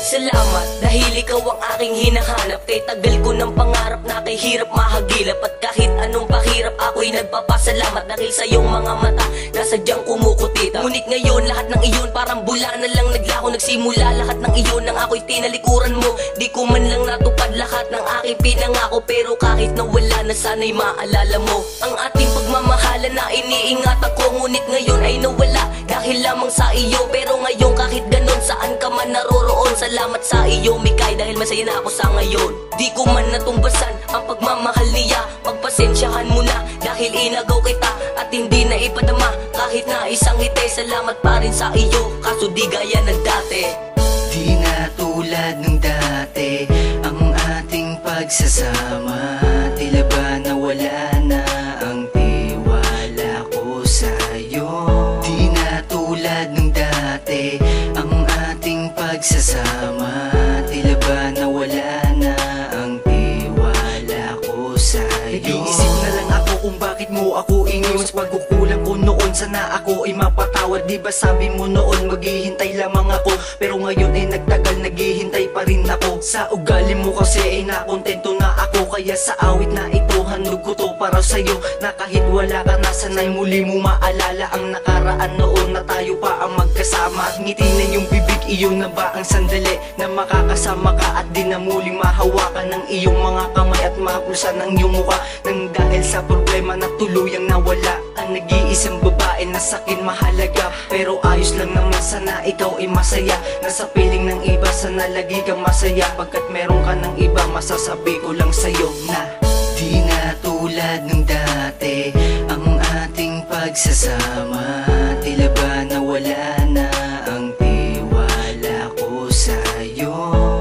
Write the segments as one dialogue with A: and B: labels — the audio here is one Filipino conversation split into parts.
A: Salamat dahil ikaw ang aking hinahanap. Kay tagal ko ng pangarap na kay hirap mahagilap. At kahit anong pahirap ako'y nagpapasalamat. Dahil sa iyong mga mata na sadyang kumukutita. Ngunit ngayon lahat ng iyon parang bula na lang naglaho. Nagsimula lahat ng iyon nang ako'y tinalikuran mo. Di ko man lang natupad lahat ng aking pinangako. Pero kahit nawala na sana'y maalala mo ang ating pagmamahalan na iniingatan ko. Ngunit ngayon ay nawala dahil lamang sa iyo. Pero ngayon kahit ganon saan ka man naroroon, salamat sa iyo Mikay dahil masaya na ako sa ngayon. Di ko man natumbasan ang pagmamahal niya. Pagpasensyahan mo na dahil inagaw kita at hindi na ipadama kahit na isang ngiti. Salamat pa rin sa iyo kaso di gaya ng dati.
B: Di na tulad nung dati ang ating pagsasama. Tila ba nawala na ang tiwala ko sa'yo. Di na tulad nung dati ang ating pagsasama. Tila ba nawala na ang tiwala ko sa'yo. Nag-iisip na lang ako kung bakit mo ako iniwan. Sa pagkukulang ko noon sana ako ay mapatawad. Di ba sabi mo noon maghihintay lamang ako. Pero ngayon ay nagtagal naghihintay pa rin ako. Sa ugali mo kasi ay nakontento na ako. Kaya sa awit na ito handog ko to para sa'yo. Na kahit wala ka na sana'y muli mo maalala ang nakaraan noon na tayo pa ang magkasama. At ngiti na yung bibig, iyon na ba ang sandali na makakasama ka at di na muling mahawakan ng iyong mga kamay at mahapulsan ng iyong mukha. Nang dahil sa problema na tuluyang nawala ang nag-iisang babae na sa'kin mahalaga. Pero ayos lang naman sana ikaw ay masaya. Nasa piling ng iba sana lagi kang masaya. Pagkat meron ka ng iba masasabi ko lang sa'yo na di na tulad nung dati ang ating pagsasama. Tila ba nawala na ang tiwala ko sa'yo.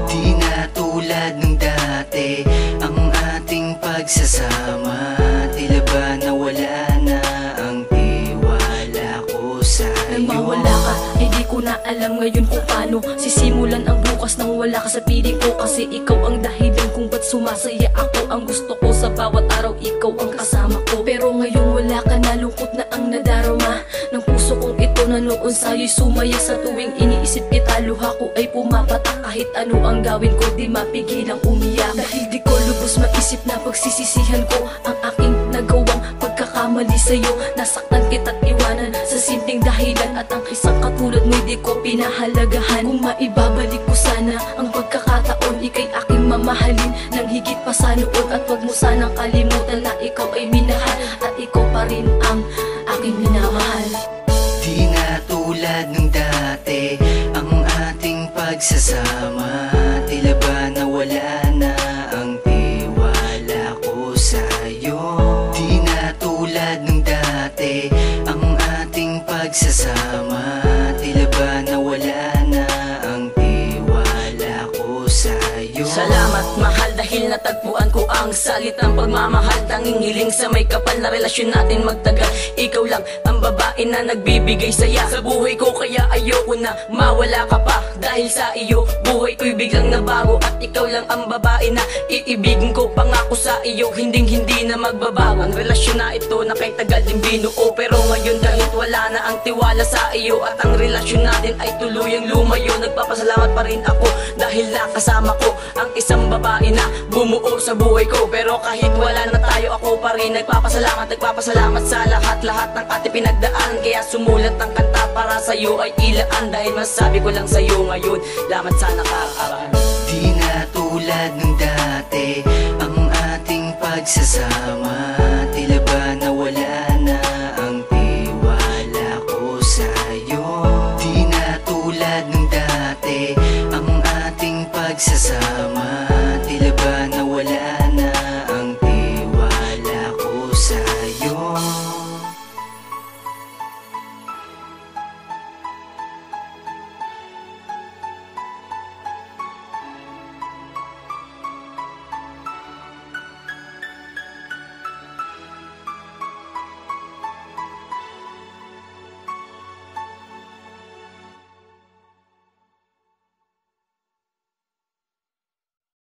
B: Di na tulad nung dati ang ating pagsasama. Tila ba nawala na ang tiwala ko sa'yo.
C: Nang mawala ka, hindi ko na alam ngayon kung paano sisimulan ang bukas nang wala ka sa piling ko. Kasi ikaw ang dahilan kung ba't sumasaya ako. Ang gusto ko sa bawat araw ikaw ang kasama ko. Pero ngayon wala ka na, lungkot na ang nadarama ng puso kong ito na noon sa'yo'y sumaya. Sa tuwing iniisip kita luha ko ay pumapatak. Kahit ano ang gawin ko di mapigilang umiyak. Dahil di ko lubos maisip na pagsisisihan ko ang aking nagawang pagkakamali sa'yo. Nasaktan kita't iwanan sa simpleng dahilan. At ang isang katulad mo di ko pinahalagahan. Kung maibabalik ko sana ang pagkakataon, ika'y aking mamahalin nang higit pa sa noon. At wag mo sanang kalimutan na ikaw ay minahal at ikaw pa rin ang aking minamahal.
B: Di na tulad nung dati ang ating pagsasama. Tila ba nawala na ang tiwala ko sa'yo. Di na tulad nung dati ang ating pagsasama. Tila ba nawala na ang tiwala ko sa'yo.
A: Salamat mahal dahil natagpuan ko ang salitang pagmamahal. Tanging hiling sa may kapal na relasyon natin magtagal. Ikaw lang ang babae na nagbibigay saya sa buhay ko. Kaya ayoko na mawala ka pa. Dahil sa iyo buhay ko'y biglang nabago. At ikaw lang ang babae na iibigin ko. Pangako sa iyo hindi na magbabago. Ang relasyon na ito na kay tagal din binuo. Pero ngayon kahit wala na ang tiwala sa iyo at ang relasyon natin ay tuluyang lumayo, nagpapasalamat pa rin ako dahil nakasama ko ang isang babae na bumuo sa buhay ko. Pero kahit wala na tayo ako pa rin nagpapasalamat sa lahat ng ating pinagdaan. Kaya sumulat ng kanta para sa'yo ay ilaan. Dahil masasabi ko lang sa'yo ngayon, lamat sa nakaraan.
B: Di na tulad nung dati ang ating pagsasama.